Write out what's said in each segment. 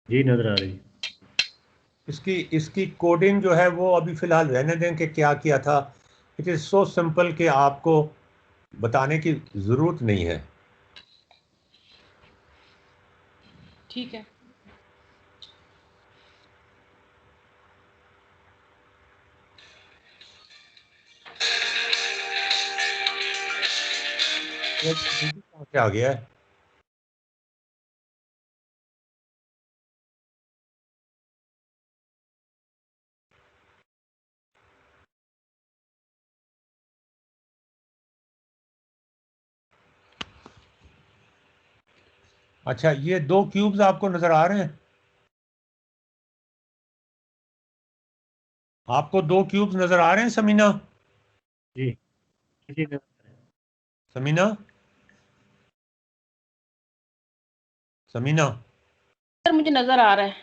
जी नजर आ रही। इसकी इसकी कोडिंग जो है वो अभी फ़िलहाल रहने दें कि क्या किया था। इट इज़ सो सिंपल कि आपको बताने की ज़रूरत नहीं है। ठीक है। ये कहाँ से आ गया है? अच्छा, ये दो क्यूब्स आपको नजर आ रहे हैं? आपको दो क्यूब्स नजर आ रहे हैं समीना? जी जी नजर आ रही। समीना, समीना। सर मुझे नजर आ रहा है।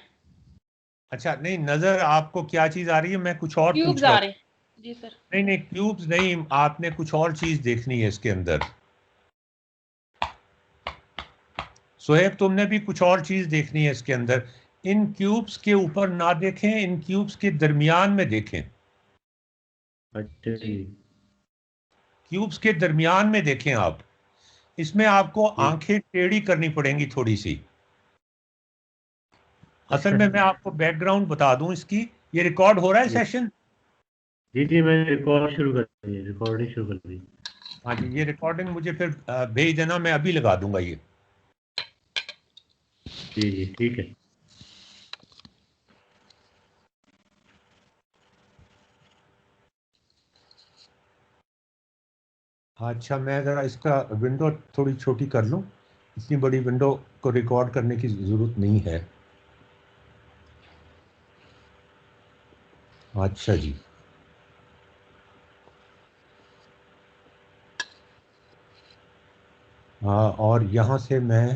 अच्छा, नहीं, नजर आपको क्या चीज आ रही है? मैं कुछ और क्यूब्स पूछ रहा आ हूँ। रहे हैं जी सर। नहीं नहीं, क्यूब्स नहीं, आपने कुछ और चीज देखनी है इसके अंदर। सोहेब, तुमने भी कुछ और चीज देखनी है इसके अंदर। इन क्यूब्स के ऊपर ना देखें, इन क्यूब्स के दरमियान में देखें। अच्छा जी जी। क्यूब्स के दरमियान में देखें आप। इसमें आपको जी आंखें टेढ़ी करनी पड़ेंगी थोड़ी सी। असल अच्छा। में मैं आपको बैकग्राउंड बता दूं इसकी। ये रिकॉर्ड हो रहा है जी सेशन? जी जी मैंने रिकॉर्ड शुरू कर दी, रिकॉर्डिंग शुरू कर दी। हाँ जी, ये रिकॉर्डिंग मुझे फिर भेज देना, मैं अभी लगा दूंगा ये। जी जी ठीक है। अच्छा, मैं ज़रा इसका विंडो थोड़ी छोटी कर लूँ। इतनी बड़ी विंडो को रिकॉर्ड करने की ज़रूरत नहीं है। अच्छा जी। हाँ, और यहाँ से मैं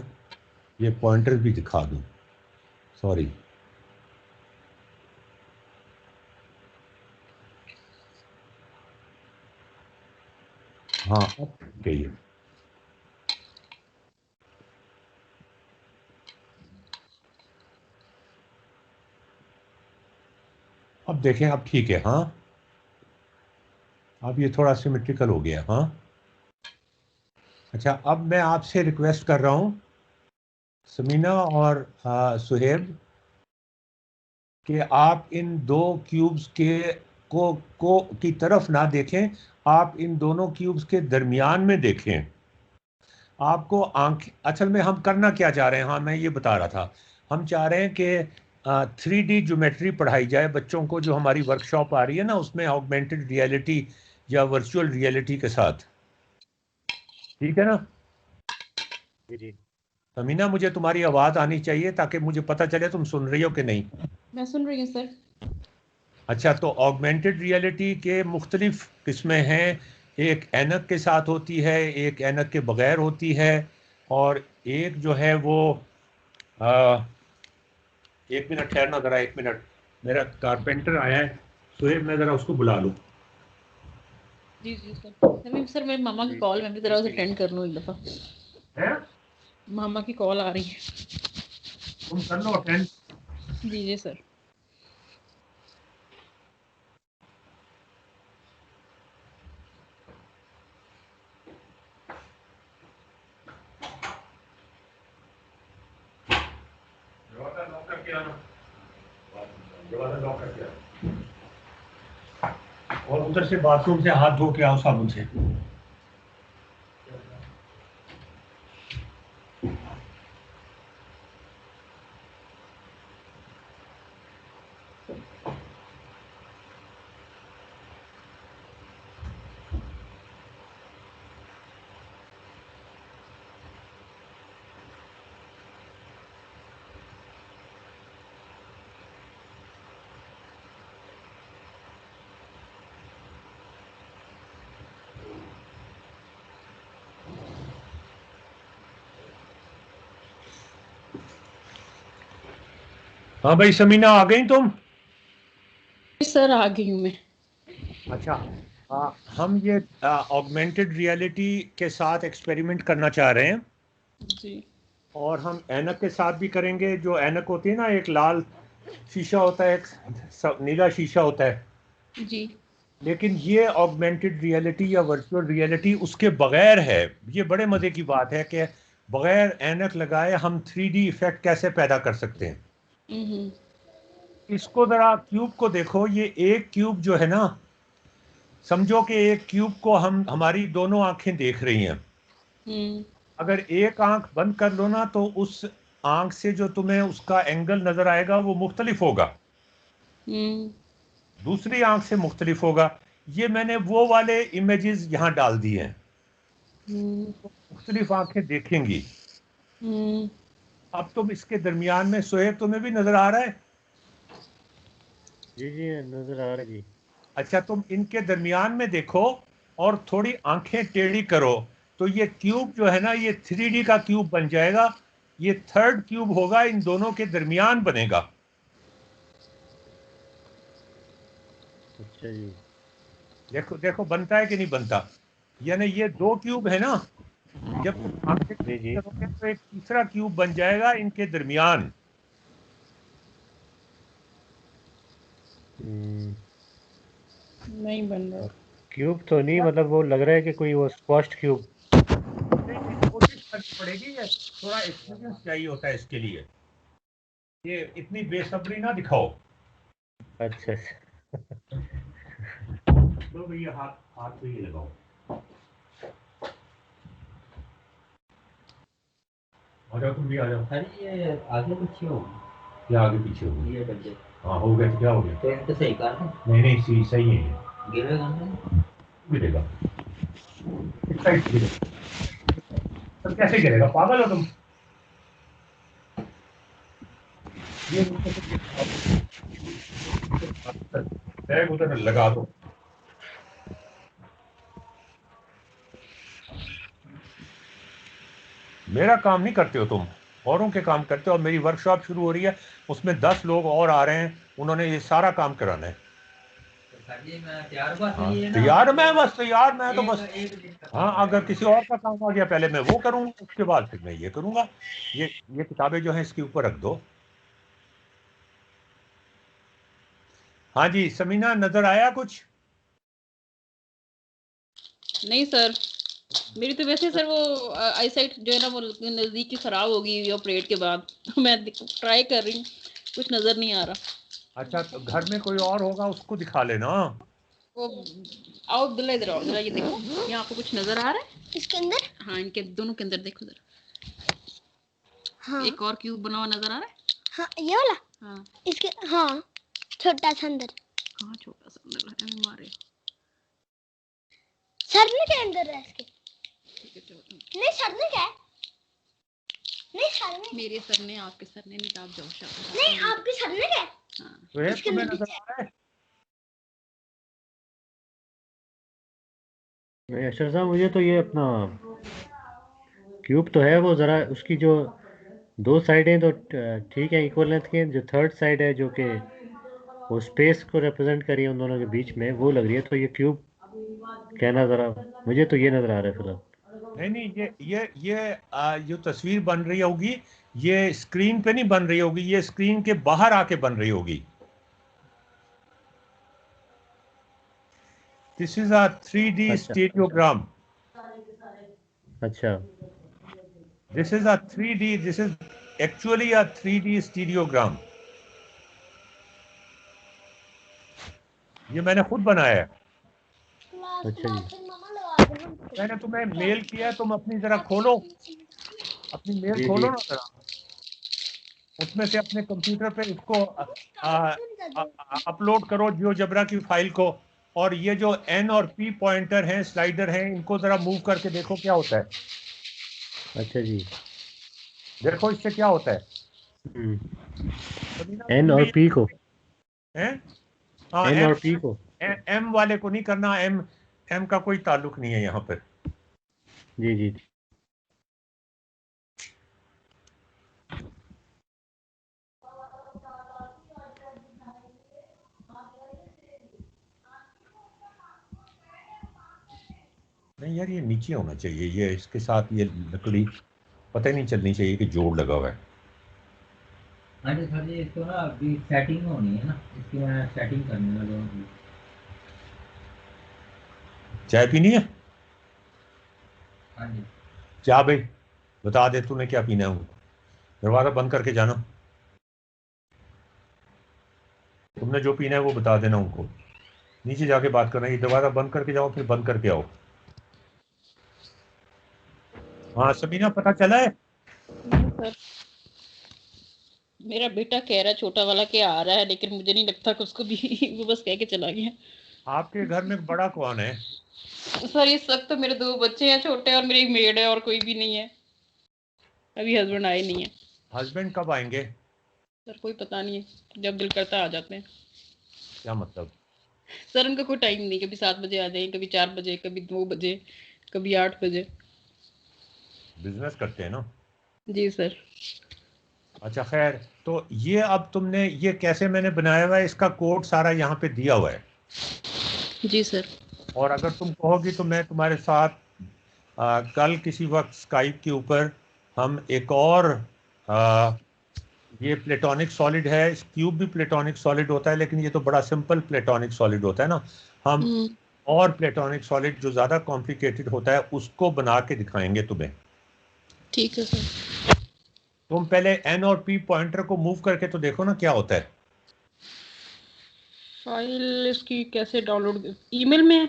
ये पॉइंटर भी दिखा दूँ। सॉरी। हाँ, अब ठीक है ये। अब देखें, अब ठीक है। हाँ, अब ये थोड़ा सिमेट्रिकल हो गया। हाँ। अच्छा, अब मैं आपसे रिक्वेस्ट कर रहा हूँ, समीना और सुहेब, कि आप इन दो क्यूब्स के को की तरफ ना देखें। आप इन दोनों क्यूब्स के दरमियान में देखें। आपको आंख, असल में हम करना क्या चाह रहे हैं, हाँ मैं ये बता रहा था। हम चाह रहे हैं कि 3D ज्योमेट्री पढ़ाई जाए बच्चों को। जो हमारी वर्कशॉप आ रही है ना, उसमें ऑगमेंटेड रियलिटी या वर्चुअल रियलिटी के साथ। ठीक है ना? जी जी समीना, मुझे तुम्हारी आवाज़ आनी चाहिए ताकि मुझे पता चले तुम सुन रही हो कि नहीं। मैं सुन रही हूँ सर। अच्छा, तो ऑगमेंटेड रियलिटी के मुख्तलिफ किस्में हैं। एक ऐनक के साथ होती है, एक ऐनक के बगैर होती है, और एक जो है वो आ, एक मिनट ठहरना ज़रा, एक मिनट। मेरा कारपेंटर आया है, सुहेब, मैं ज़रा उसको बुला लूँ। जी जी सर। सर मेरी मामा की कॉल मैं भी जरा उसे अटेंड कर लूँ एक दफ़ा। है? मामा की कॉल आ रही है। तुम कर लो अटेंड। जी जी सर। दरवाज़ा लॉक करके आना। दरवाज़ा लॉक करके आना, और उधर से बाथरूम से हाथ धो के आओ साबुन से। हाँ भाई, समीना आ गई तुम? सर आ गई हूँ मैं। अच्छा, हम ये ऑगमेंटेड रियलिटी के साथ एक्सपेरिमेंट करना चाह रहे हैं। जी और हम ऐनक के साथ भी करेंगे। जो ऐनक होती है ना, एक लाल शीशा होता है, एक नीला शीशा होता है जी। लेकिन ये ऑगमेंटेड रियलिटी या वर्चुअल रियलिटी उसके बगैर है। ये बड़े मज़े की बात है कि बगैर ऐनक लगाए हम 3D इफेक्ट कैसे पैदा कर सकते हैं। हम्म। इसको ज़रा क्यूब को देखो। ये एक क्यूब जो है ना, समझो कि एक क्यूब को हमारी दोनों आंखें देख रही हैं। हम्म। अगर एक आंख बंद कर लो ना, तो उस आंख से जो तुम्हें उसका एंगल नजर आएगा वो मुख्तलिफ होगा, हम्म। दूसरी आंख से मुख्तलिफ होगा। ये मैंने वो वाले इमेजेस यहाँ डाल दिए हैं, हम्म। मुख्तलिफ आंखें देखेंगी। हम्म। अब तुम इसके दरमियान में, सोहेब तुम्हें भी नजर आ रहा है? जी जी नजर आ रहा है जी। अच्छा, तुम इनके दरमियान में देखो और थोड़ी आंखें टेढ़ी करो, तो ये क्यूब जो है ना, ये 3D का क्यूब बन जाएगा। ये थर्ड क्यूब होगा, इन दोनों के दरमियान बनेगा। अच्छा जी। देखो देखो बनता है कि नहीं बनता। यानी ये दो क्यूब है ना, जब तुम आंखें जी टेढ़ी जी। करोगे तो एक तीसरा क्यूब बन जाएगा इनके दरमियान। हम्म, नहीं बन रहा। क्यूब तो नहीं, मतलब वो लग रहा है कि कोई वो स्क्वाश्ड क्यूब। नहीं नहीं, कोशिश करनी पड़ेगी। ये थोड़ा एक्सपीरियंस चाहिए होता है इसके लिए। ये इतनी बेसब्री ना दिखाओ। अच्छा अच्छा। तो भैया हाथ हाथ पे ये लगाओ। आ जाओ, तुम भी आ जाओ। अरे ये आगे पीछे हो क्या आगे पीछे हो गया? ये बच्चे हाँ हो गया तो क्या हो गया? ट्रेन तो सही कर रहे नहीं नहीं, सही सही है ये। गिरेगा ना गिरेगा, इस साइड से गिरेगा। तो कैसे गिरेगा, पागल हो तुम? ये नीचे से बैग उधर लगा दो। मेरा काम नहीं करते हो तुम, औरों के काम करते हो। और मेरी वर्कशॉप शुरू हो रही है, उसमें 10 लोग और आ रहे हैं, उन्होंने ये सारा काम कराना है। तो सर जी मैं तैयार हुआ हाँ सही है ना तैयार मैं बस, तैयार मैं तो बस। एक दिन का हाँ, काम अगर रहेगा किसी और का काम आ गया पहले मैं वो करूँगा, उसके बाद फिर मैं ये करूँगा। ये ये किताबें जो हैं इसके ऊपर रख दो। हाँ जी समीना, नजर आया कुछ? नहीं सर, मेरी तो वैसे सर वो आई साइट जो है ना वो नजदीक की खराब होगी ऑपरेट के बाद, तो मैं ट्राई कर रही हूँ, कुछ नजर नहीं आ रहा। अच्छा, तो घर में कोई और होगा उसको दिखा लेना। वो आओ अब्दुल्ला, इधर आओ जरा, ये देखो यहाँ आपको कुछ नजर आ रहा है इसके अंदर? हाँ इनके दोनों के अंदर देखो जरा। हाँ एक और क्यूब बना हुआ नजर आ रहा है। हाँ ये वाला। हाँ इसके, हाँ छोटा सा अंदर। कहाँ छोटा सा अंदर है हमारे सर में क्या अंदर है इसके? नहीं सर में क्या है? नहीं सर में, मेरे सर ने, आपके सर ने नहीं, आप जाओ शाबाश। नहीं आपके सर में क्या है? हाँ तो इसके तुम्हें अंदर नजर पीछे। आ रहा है? अशर साहब, मुझे तो ये अपना क्यूब तो है, वो ज़रा उसकी जो दो साइडें तो ठीक है, इक्वल लेंथ के। जो थर्ड साइड है जो कि वो स्पेस को रिप्रेजेंट करी है उन दोनों के बीच में, वो लग रही है। तो ये क्यूब कहना ज़रा, मुझे तो ये नज़र आ रहा है फिलहाल। नहीं नहीं, ये जो तस्वीर बन रही होगी, ये स्क्रीन पे नहीं बन रही होगी, ये स्क्रीन के बाहर आके बन रही होगी। दिस इज अ 3D अच्छा स्टीरियोग्राम। अच्छा। This is a 3D, this is actually a 3D स्टीरियोग्राम। ये मैंने खुद बनाया है। अच्छा जी। मैंने तुम्हें मेल किया है, तुम अपनी जरा खोलो, अपनी मेल जी जी। खोलो ना जरा, उसमें से अपने कंप्यूटर पे इसको अपलोड करो जियोजेब्रा की फाइल को। और ये जो एन और पी पॉइंटर हैं, स्लाइडर हैं, इनको जरा मूव करके देखो क्या होता है। अच्छा जी। देखो इससे क्या होता है। समीना एन तुम और भी पी को, हैं? हाँ एन एम, और पी को। एम वाले को नहीं करना। एम एम का कोई ताल्लुक नहीं है यहाँ पर। जी जी। नहीं यार, ये नीचे होना चाहिए, ये इसके साथ ये लकड़ी पता ही नहीं चलनी चाहिए कि जोड़ लगा हुआ है। हाँ जी सर जी, इसको ना अभी सेटिंग होनी है ना, इसकी मैं सेटिंग करने वाला हूँ। चाय पीनी है? हाँ जी। क्या भाई, बता दे तूने क्या पीना है उनको। दरवाजा बंद करके जाना, तुमने जो पीना है वो बता देना उनको। नीचे जाके बात करना, ये दरवाजा बंद करके जाओ फिर बंद करके आओ। हाँ सबीना, पता चला है? सर मेरा बेटा कह रहा है छोटा वाला कि आ रहा है, लेकिन मुझे नहीं लगता कि उसको भी वो बस कह के चला गया। आपके घर में बड़ा कौन है? सर इस वक्त तो मेरे 2 बच्चे हैं छोटे, और मेरी एक मेड है, और कोई भी नहीं है। अभी हस्बैंड आए नहीं है। हस्बैंड कब आएंगे? सर कोई पता नहीं है, जब दिल करता आ जाते हैं। क्या मतलब? सर उनका कोई टाइम नहीं, कभी 7 बजे आ जाए, कभी 4 बजे, कभी 2 बजे, कभी 8 बजे। बिजनेस करते हैं ना? जी सर। अच्छा खैर, तो ये अब तुमने ये कैसे मैंने बनाया हुआ है, इसका कोड सारा यहाँ पे दिया हुआ है। जी सर। और अगर तुम कहोगी तो मैं तुम्हारे साथ कल किसी वक्त स्काइप के ऊपर हम एक और आ, ये प्लेटोनिक सॉलिड है, इस क्यूब भी प्लेटोनिक सॉलिड होता है, लेकिन ये तो बड़ा सिंपल प्लेटोनिक सॉलिड होता है ना। हम और प्लेटोनिक सॉलिड जो ज़्यादा कॉम्प्लिकेटेड होता है उसको बना के दिखाएंगे तुम्हें। ठीक है सर। तुम पहले एन और पी पॉइंटर को मूव करके तो देखो ना क्या होता है। फाइल इसकी कैसे डाउनलोड, ईमेल में है?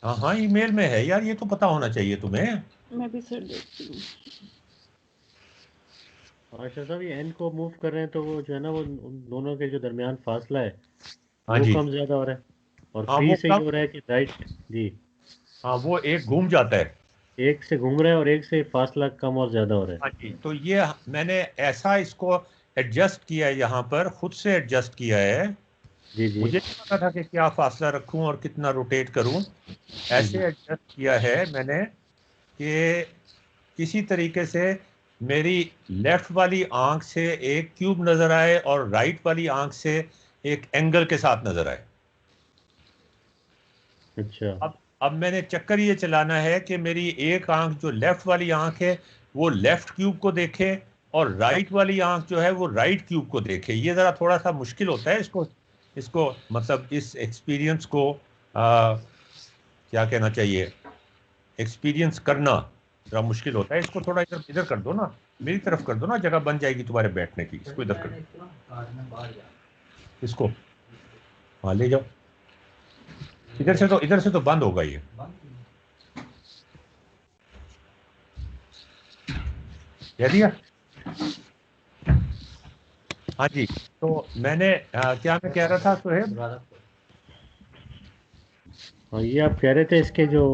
हाँ हाँ ईमेल में है यार, ये तो पता होना चाहिए तुम्हें। मैं भी सर देखती हूँ। अच्छा साहब, ये एन को मूव कर रहे हैं तो वो जो है ना, वो उन दोनों के जो दरमियान फासला है हाँ वो जी। कम ज़्यादा हो रहा है। और हाँ पी वो से ये कब, हो रहा है कि राइट। जी। हाँ वो एक घूम जाता है। एक से घूम रहा है और एक से फासला कम और ज़्यादा हो रहा हाँ है। जी, तो ये मैंने ऐसा इसको एडजस्ट किया है, यहाँ पर खुद से एडजस्ट किया है। जी जी। मुझे नहीं पता था कि क्या फासला रखूं और कितना रोटेट करूं। ऐसे एडजस्ट किया है मैंने कि किसी तरीके से मेरी लेफ्ट वाली आंख से एक क्यूब नजर आए और राइट वाली आंख से एक एंगल के साथ नजर आए। अच्छा। अब मैंने चक्कर ये चलाना है कि मेरी एक आंख जो लेफ्ट वाली आंख है वो लेफ्ट क्यूब को देखे, और राइट वाली आंख जो है वो राइट क्यूब को देखे। ये ज़रा थोड़ा सा मुश्किल होता है, इसको इसको मतलब इस एक्सपीरियंस को क्या कहना चाहिए, एक्सपीरियंस करना ज़रा मुश्किल होता है। इसको थोड़ा इधर इधर कर दो ना, मेरी तरफ कर दो ना, जगह बन जाएगी तुम्हारे बैठने की। इसको इधर कर दो, इसको हाँ ले जाओ। इधर से तो बंद होगा ये। कह दिया? हाँ जी। तो मैंने क्या मैं कह रहा था सुहेब? हाँ, ये आप कह रहे थे इसके जो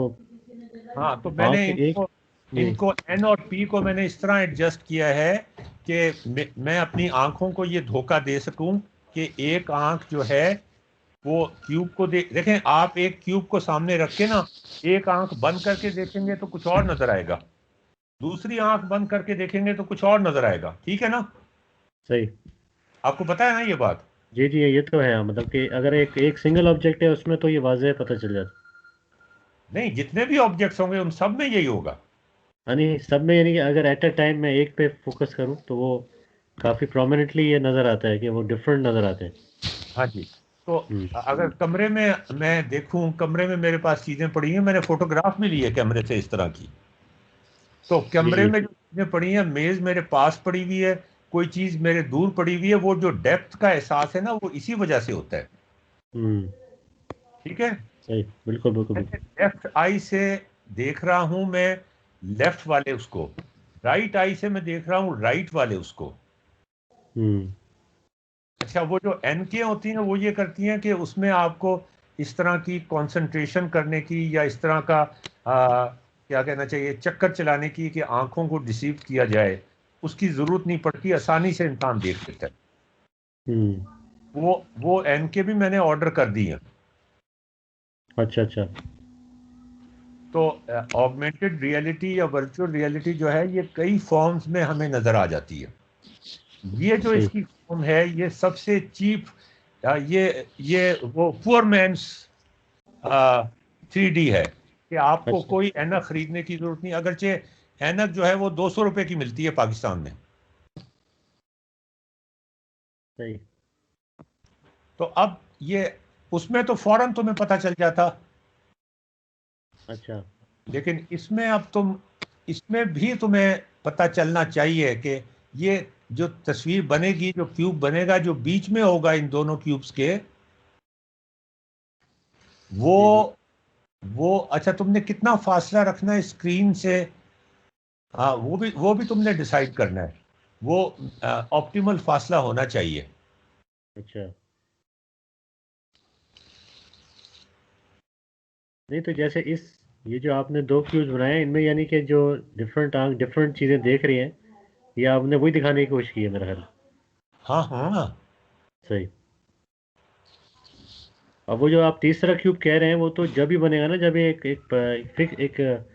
हाँ तो मैंने आँख एक। इनको जी। इनको एन और पी को मैंने इस तरह एडजस्ट किया है कि मैं अपनी आंखों को ये धोखा दे सकूं कि एक आंख जो है वो क्यूब को देखें। आप एक क्यूब को सामने रख के ना एक आंख बंद करके देखेंगे तो कुछ और नजर आएगा, दूसरी आंख बंद करके देखेंगे तो कुछ और नजर आएगा। ठीक है ना? सही। आपको पता है ना ये बात? जी जी, ये तो है। मतलब कि अगर एक एक सिंगल ऑब्जेक्ट है उसमें तो ये वाज़ेह पता चल जाता नहीं, जितने भी ऑब्जेक्ट्स होंगे उन सब में यही होगा। है। नहीं, सब में यानी कि अगर एट अ टाइम मैं एक पे फोकस करूं तो वो काफ़ी प्रोमिनेंटली ये नज़र आता है कि वो डिफरेंट नज़र आते हैं। हाँ जी। तो हम्म। अगर कमरे में मैं देखूं, कमरे में मेरे पास चीजें पड़ी हैं, मैंने फोटोग्राफ भी ली है कैमरे से इस तरह की। तो जी कमरे जी। में जो चीजें पड़ी हैं, मेज मेरे पास पड़ी हुई है, कोई चीज मेरे दूर पड़ी हुई है, वो जो डेप्थ का एहसास है ना वो इसी वजह से होता है। हम्म। ठीक है? सही। बिल्कुल बिल्कुल जैसे बिल्कुल। लेफ्ट आई से देख रहा हूं मैं लेफ्ट वाले उसको, राइट आई से मैं देख रहा हूं राइट वाले उसको। हम्म। अच्छा, वो जो एन के होती हैं वो ये करती हैं कि उसमें आपको इस तरह की कंसंट्रेशन करने की या इस तरह का क्या कहना चाहिए, चक्कर चलाने की कि आंखों को डिसीव किया जाए, उसकी जरूरत नहीं पड़ती, आसानी से इंसान देख लेता है। हम्म। वो एन के भी मैंने ऑर्डर कर दी हैं। अच्छा अच्छा। तो ऑगमेंटेड रियलिटी या वर्चुअल रियलिटी जो है ये कई फॉर्म्स में हमें नजर आ जाती है। ये जो सही। इसकी फॉर्म है ये सबसे चीप, ये वो पुअर मैन्स 3D है कि आपको अच्छा। कोई ऐना खरीदने की जरूरत नहीं। अगरचे ऐनक जो है वो 200 रुपए की मिलती है पाकिस्तान में। सही। तो अब ये उसमें तो फौरन तुम्हें पता चल जाता, अच्छा लेकिन इसमें भी तुम्हें पता चलना चाहिए कि ये जो तस्वीर बनेगी, जो क्यूब बनेगा, जो बीच में होगा इन दोनों क्यूब्स के, वो जी जी। वो अच्छा तुमने कितना फासला रखना है स्क्रीन से, हाँ वो भी तुमने डिसाइड करना है। वो ऑप्टिमल फासला होना चाहिए। अच्छा, नहीं तो जैसे ये जो आपने दो क्यूब्स बनाए हैं, इनमें यानी कि जो डिफरेंट आंख डिफरेंट चीज़ें देख रही हैं, ये आपने वही दिखाने की कोशिश की है मेरा ख्याल। हाँ हाँ। सही। अब वो जो आप तीसरा क्यूब कह रहे हैं, वो तो जब ही बनेगा ना, जब ये एक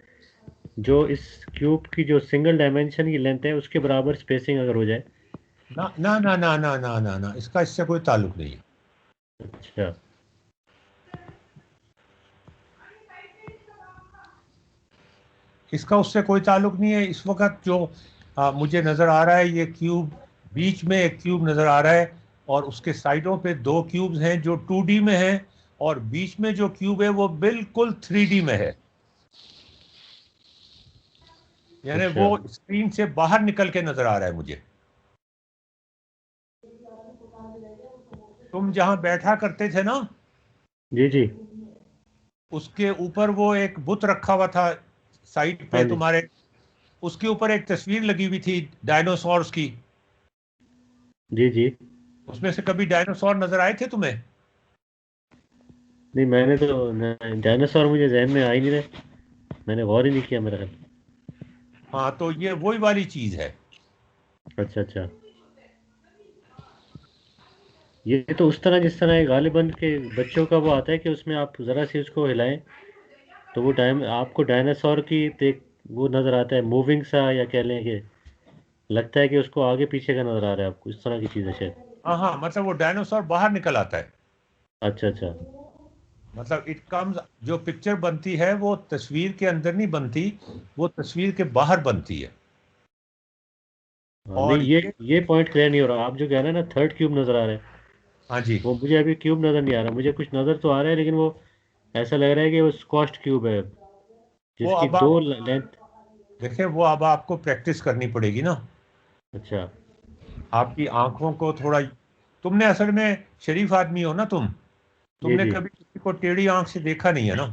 जो इस क्यूब की जो सिंगल डायमेंशन की लेंथ है उसके बराबर स्पेसिंग अगर हो जाए। ना ना ना ना ना ना ना ना, इससे कोई ताल्लुक नहीं है। अच्छा। इसका उससे कोई ताल्लुक नहीं है। इस वक्त जो मुझे नज़र आ रहा है, ये क्यूब, बीच में एक क्यूब नज़र आ रहा है और उसके साइडों पे दो क्यूब्स हैं जो 2D में हैं, और बीच में जो क्यूब है वो बिल्कुल 3D में है, यानी अच्छा। वो स्क्रीन से बाहर निकल के नज़र आ रहा है मुझे। तुम जहां बैठा करते थे ना, जी जी। उसके ऊपर वो एक बुत रखा हुआ था साइड हाँ पे जी। तुम्हारे, उसके ऊपर एक तस्वीर लगी हुई थी डायनासोर्स की। जी जी। उसमें से कभी डायनासोर नजर आए थे तुम्हें? नहीं, मैंने तो डायनासोर मुझे जहन में आ ही नहीं रहे, मैंने गौर ही नहीं किया मेरा ख्याल। हाँ, तो ये वही वाली चीज है। अच्छा अच्छा। ये तो उस तरह जिस तरह गालिबन के बच्चों का वो आता है कि उसमें आप ज़रा सी उसको हिलाएं तो वो टाइम आपको डायनासोर की देख वो नज़र आता है, मूविंग सा, या कह लें कि लगता है कि उसको आगे पीछे का नज़र आ रहा है आपको, इस तरह की चीज़ है शायद। हाँ हाँ, मतलब वो डायनासोर बाहर निकल आता है। अच्छा अच्छा। मतलब इट कम्स, जो पिक्चर बनती है वो तस्वीर के अंदर नहीं बनती, वो तस्वीर के बाहर बनती है। हाँ, नहीं और ये पॉइंट क्लियर नहीं हो रहा, आप जो कह रहे हैं ना थर्ड क्यूब नज़र आ रहा है, हाँ जी, वो मुझे अभी क्यूब नज़र नहीं आ रहा, मुझे कुछ नज़र तो आ रहा है लेकिन वो ऐसा लग रहा है कि वो स्क्वाश्ड क्यूब है वो जिसकी अब दो आप लेंथ। देखें, वो अब आपको प्रैक्टिस करनी पड़ेगी ना। अच्छा। आपकी आंखों को थोड़ा, तुमने असल में शरीफ आदमी हो ना तुम, जी तुमने जी। कभी किसी को टेढ़ी आंख से देखा नहीं है ना।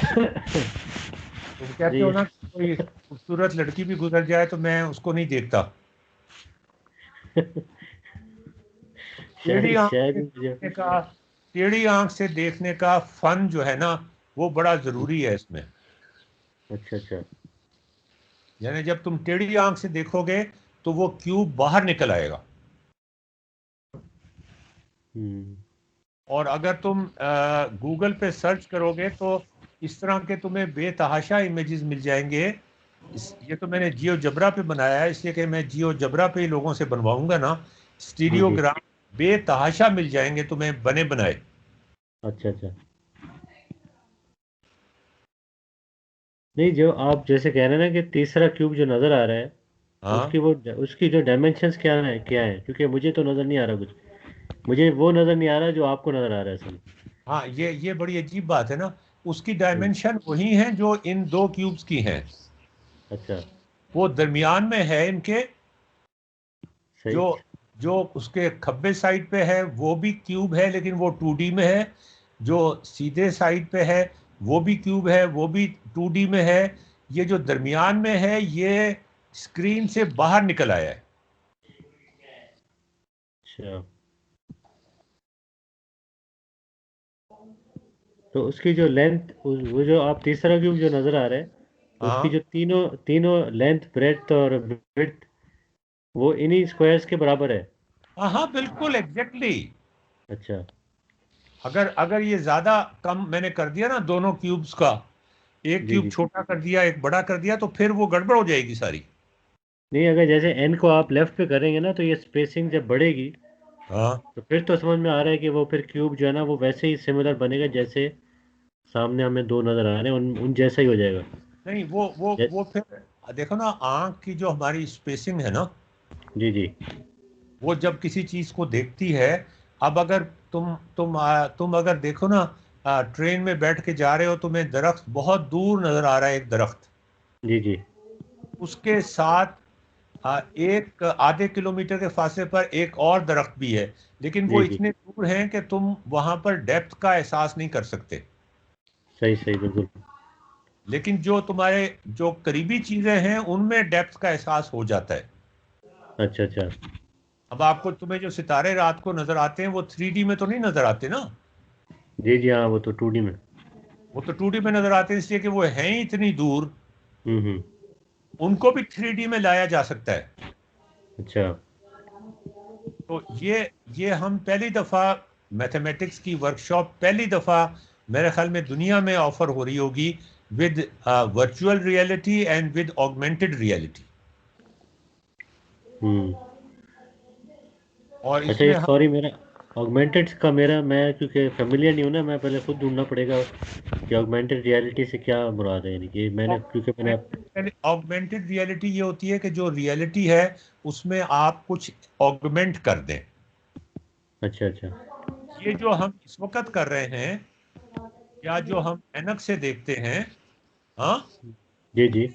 तुम कहते हो नहीं। ना कि कोई खूबसूरत लड़की भी गुजर जाए तो मैं उसको नहीं देखता। टेढ़ी शायद आंख शायद से मुझे। देखने का टेढ़ी आंख से देखने का फन जो है ना, वो बड़ा जरूरी है इसमें। अच्छा अच्छा। यानी जब तुम टेढ़ी आंख से देखोगे तो वो क्यूब बाहर निकल आएगा। हम्म। और अगर तुम गूगल पे सर्च करोगे तो इस तरह के तुम्हें बेतहाशा इमेजेस मिल जाएंगे। ये तो मैंने जियो जबरा पे बनाया है, इसलिए कि मैं जियो जबरा पे ही लोगों से बनवाऊंगा ना। जी जी। स्टीरियोग्राम बेतहाशा मिल जाएंगे तुम्हें बने बनाए। अच्छा अच्छा। नहीं, जो आप जैसे कह रहे हैं ना कि तीसरा क्यूब जो नज़र आ रहा है, हाँ उसकी जो डायमेंशंस क्या है, क्योंकि मुझे तो नज़र नहीं आ रहा कुछ, मुझे वो नज़र नहीं आ रहा जो आपको नज़र आ रहा है असल में। हाँ, ये बड़ी अजीब बात है ना। उसकी हम्म। डायमेंशन वही है जो इन दो क्यूब्स की हैं। अच्छा। वो दरमियान में है इनके। सही। जो जो उसके खब्बे साइड पे है वो भी क्यूब है, लेकिन वो 2D में है। जो सीधे साइड पे है वो भी क्यूब है, वो भी 2D में है। ये जो दरमियान में है ये स्क्रीन से बाहर निकल आया है। अच्छा, तो उसकी जो लेंथ, वो जो आप तीसरा क्यूब जो नज़र आ रहा है, उसकी हाँ जो तीनों तीनों लेंथ, ब्रेड्थ और विड्थ, वो इन्हीं स्क्वायर्स के बराबर है। हाँ हाँ, बिल्कुल एग्जैक्टली। अच्छा। अगर अगर ये ज्यादा कम मैंने कर दिया ना दोनों क्यूब्स का, एक जी क्यूब जी। छोटा कर दिया एक बड़ा कर दिया, तो फिर वो गड़बड़ हो जाएगी सारी। नहीं, अगर जैसे एन को आप लेफ्ट पे करेंगे ना तो ये स्पेसिंग जब बढ़ेगी, हाँ तो फिर तो समझ में आ रहा है कि वो फिर क्यूब जो है ना वो वैसे ही सिमिलर बनेगा जैसे सामने हमें दो नज़र आ रहे हैं, उन उन जैसा ही हो जाएगा। नहीं, वो फिर देखो ना, आंख की जो हमारी स्पेसिंग है ना, जी जी वो जब किसी चीज को देखती है, अब अगर तुम अगर देखो ना, ट्रेन में बैठ के जा रहे हो, तुम्हें दरख्त बहुत दूर नजर आ रहा है, एक दरख्त, जी जी उसके साथ एक आधे किलोमीटर के फासले पर एक और दरख्त भी है, लेकिन वो जी जी इतने दूर हैं कि तुम वहां पर डेप्थ का एहसास नहीं कर सकते। सही सही बिल्कुल। लेकिन जो तुम्हारे जो करीबी चीजें हैं उनमें डेप्थ का एहसास हो जाता है। अच्छा अच्छा। अब आपको, तुम्हें जो सितारे रात को नजर आते हैं वो 3D में तो नहीं नजर आते ना, जी जी हाँ, वो तो 2D में। वो तो 2D में नजर आते हैं, इसलिए कि वो हैं ही इतनी दूर। हम्म। उनको भी 3D में लाया जा सकता है। अच्छा। तो ये हम पहली दफा, मैथमेटिक्स की वर्कशॉप पहली दफा मेरे ख्याल में दुनिया में ऑफर हो रही होगी, with virtual reality and with augmented reality. Hmm. और अच्छा, इसमें ये हम, सॉरी, मेरा ऑगमेंटेड का मेरा, मैं क्योंकि फेमिलियर नहीं हूँ ना, मैं पहले खुद ढूंढना पड़ेगा कि ऑगमेंटेड रियलिटी से क्या मुराद है, यानी कि मैंने, क्योंकि मैंने ऑगमेंटेड रियलिटी ये होती है कि जो रियलिटी है उसमें आप कुछ ऑगमेंट कर दें। अच्छा अच्छा। ये जो हम इस वक्त कर रहे हैं, या जो हम ऐनक से देखते हैं, हाँ, जी जी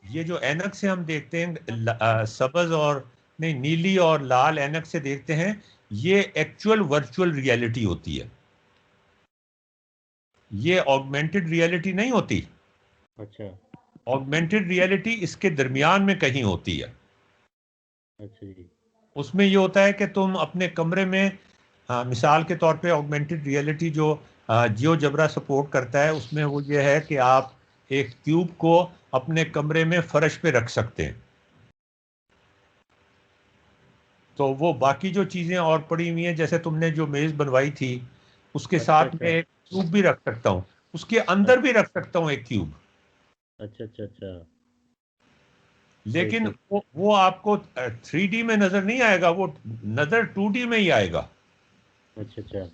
ये जो ऐनक से हम देखते हैं, सब्ज और नहीं, नीली और लाल ऐनक से देखते हैं, ये एक्चुअल वर्चुअल रियलिटी होती है। ये ऑगमेंटेड रियलिटी नहीं होती। अच्छा ऑगमेंटेड रियलिटी इसके दरमियान में कहीं होती है। अच्छा जी। उसमें ये होता है कि तुम अपने कमरे में, मिसाल के तौर पे ऑगमेंटेड रियलिटी जो जियो जबरा सपोर्ट करता है, उसमें वो ये है कि आप एक क्यूब को अपने कमरे में फर्श पे रख सकते हैं। तो वो बाकी जो चीज़ें और पड़ी हुई हैं, जैसे तुमने जो मेज़ बनवाई थी, उसके अच्छा साथ में अच्छा एक क्यूब भी रख सकता हूँ, उसके अंदर भी रख सकता हूँ एक क्यूब। अच्छा अच्छा अच्छा। सही लेकिन सही। वो आपको 3D में नज़र नहीं आएगा, वो नज़र 2D में ही आएगा। अच्छा अच्छा।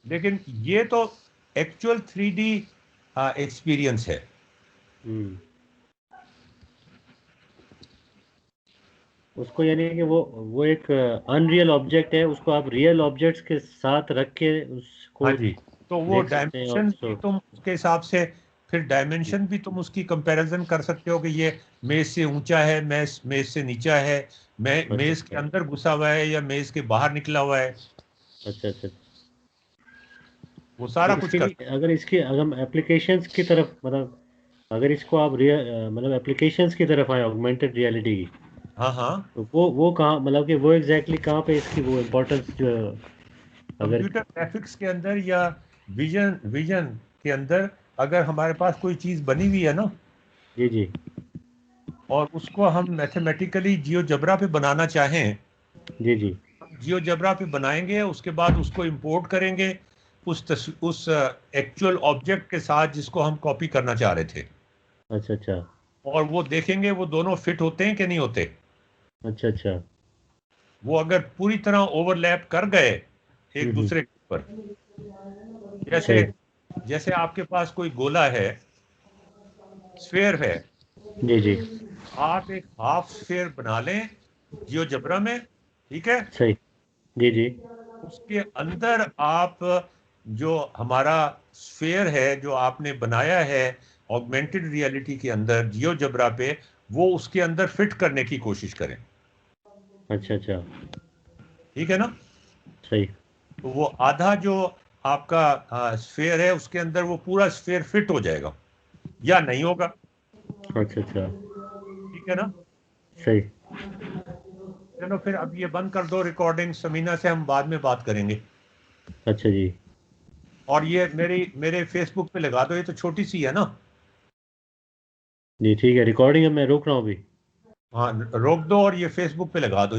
लेकिन ये तो एक्चुअल 3D एक्सपीरियंस है। हम्म। उसको यानी कि वो एक अनरियल ऑब्जेक्ट है, उसको आप रियल ऑब्जेक्ट्स के साथ रख के हाँ उसको जी, तो वो देख सकते हैं, और डायमेंशन भी उसको। तुम उसके हिसाब से, फिर डायमेंशन भी तुम उसकी कंपैरिजन कर सकते हो कि ये मेज से ऊंचा है, मेज मेज से नीचा है, अच्छा मेज के अच्छा अंदर घुसा हुआ है या मेज के बाहर निकला हुआ है, अच्छा अच्छा। वो तो सारा कुछ इसके कर लिए, सकते अगर हम एप्लीकेशंस की तरफ, मतलब अगर इसको आप मतलब एप्लीकेशंस की तरफ आए ऑगमेंटेड रियलिटी की, हाँ हाँ। तो वो कहाँ, मतलब कि वो एग्जैक्टली कहाँ पे इसकी वो इम्पोर्टेंस जो, अगर। कंप्यूटर ग्राफिक्स के अंदर या विजन विजन के अंदर, अगर हमारे पास कोई चीज़ बनी हुई है ना, जी जी और उसको हम मैथमेटिकली जियोजेब्रा पे बनाना चाहें, जी जी। जियोजेब्रा पे बनाएंगे, उसके बाद उसको इंपोर्ट करेंगे उस एक्चुअल ऑब्जेक्ट के साथ जिसको हम कॉपी करना चाह रहे थे, अच्छा अच्छा और वो देखेंगे वो दोनों फिट होते हैं कि नहीं होते। अच्छा अच्छा। वो अगर पूरी तरह ओवरलैप कर गए एक हम्म। दूसरे के ऊपर, जैसे सही। जैसे आपके पास कोई गोला है, स्फेयर है, जी जी। आप एक हाफ स्फेयर बना लें जियोजेब्रा में, ठीक है। सही। जी जी। उसके अंदर आप जो हमारा स्फेयर है जो आपने बनाया है ऑगमेंटेड रियलिटी के अंदर जियोजेब्रा पे, वो उसके अंदर फिट करने की कोशिश करें। अच्छा अच्छा। ठीक है ना। सही। तो वो आधा जो आपका स्फेयर है उसके अंदर वो पूरा स्फेयर फिट हो जाएगा या नहीं होगा। अच्छा अच्छा। ठीक है ना। सही। चलो फिर अब ये बंद कर दो रिकॉर्डिंग, समीना से हम बाद में बात करेंगे। अच्छा जी। और ये मेरे फेसबुक पे लगा दो, ये तो छोटी सी है ना। जी ठीक है, रिकॉर्डिंग है, मैं रोक रहा हूँ अभी। हाँ, रोक दो और ये फेसबुक पे लगा दो।